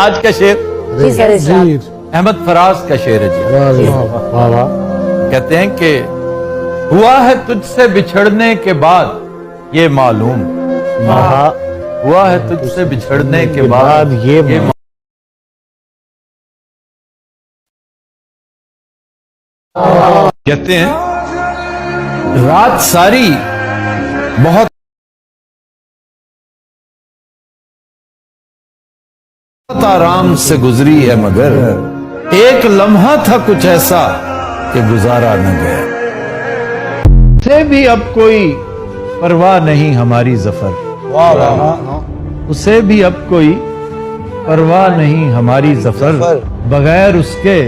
آج کا شعر احمد فراز کا شعر ہے جی۔ کہتے ہیں کہ ہوا ہے تجھ سے بچھڑنے کے بعد یہ معلوم، ہوا ہے تجھ سے بچھڑنے کے بعد یہ معلوم، کہتے ہیں رات ساری بہت آرام سے گزری ہے مگر ایک لمحہ تھا کچھ ایسا کہ گزارا نہ گیا، اسے بھی اب کوئی پرواہ نہیں ہماری ظفر، اسے بھی اب کوئی پرواہ نہیں ہماری ظفر، بغیر اس کے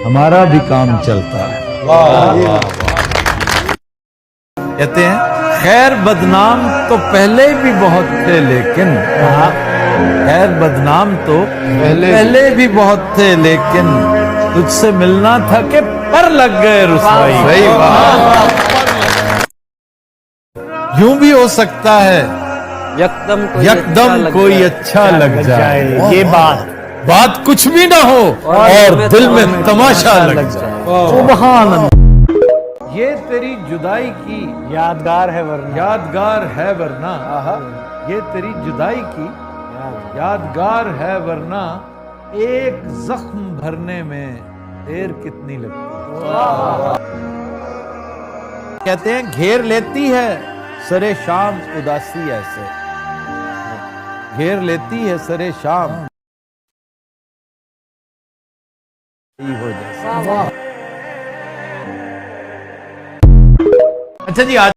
ہمارا بھی کام چلتا ہے۔ کہتے ہیں خیر بدنام تو پہلے بھی بہت تھے لیکن، خیر بدنام تو پہلے بھی بہت تھے لیکن تجھ سے ملنا تھا کہ پر لگ گئے رسوائی، یوں بھی ہو سکتا ہے یکدم کوئی اچھا لگ جائے، یہ بات کچھ بھی نہ ہو اور دل میں تماشا لگ جائے، سبحان اللہ۔ یہ تیری جدائی کی یادگار ہے ورنہ، یادگار ہے ورنہ، یہ تیری جدائی کی یادگار ہے ورنہ ایک زخم بھرنے میں دیر کتنی لگتی ہے۔ کہتے ہیں گھیر لیتی ہے سرے شام اداسی ایسے، گھیر لیتی ہے سرے شام ہو جیسے۔ اچھا جی، آج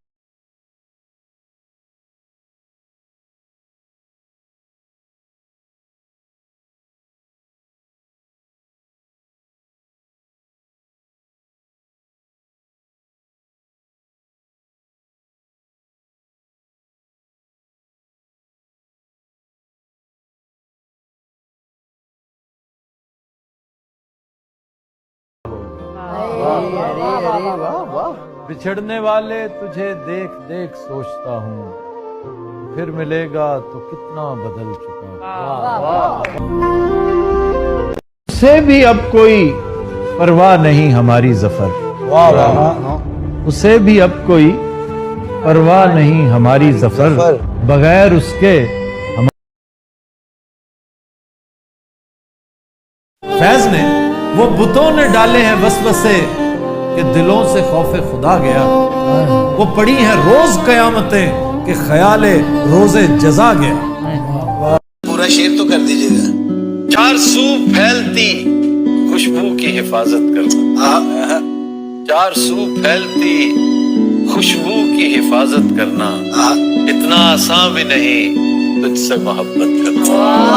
بچھڑنے والے تجھے دیکھ دیکھ سوچتا ہوں پھر ملے گا تو کتنا بدل چکا، اسے بھی اب کوئی پرواہ نہیں ہماری ظفر، اسے بھی اب کوئی پرواہ نہیں ہماری ظفر، بغیر اس کے فیض نے وہ بتوں نے ڈالے ہیں وسوسے کہ دلوں سے خوف خدا گیا، وہ پڑی ہیں روز قیامتیں کہ خیال روز جزا گیا۔ پورا شعر تو کر دیجئے گا۔ چار سو پھیلتی خوشبو کی حفاظت کرنا، چار سو پھیلتی خوشبو کی حفاظت کرنا اتنا آسان بھی نہیں تجھ سے محبت کرنا۔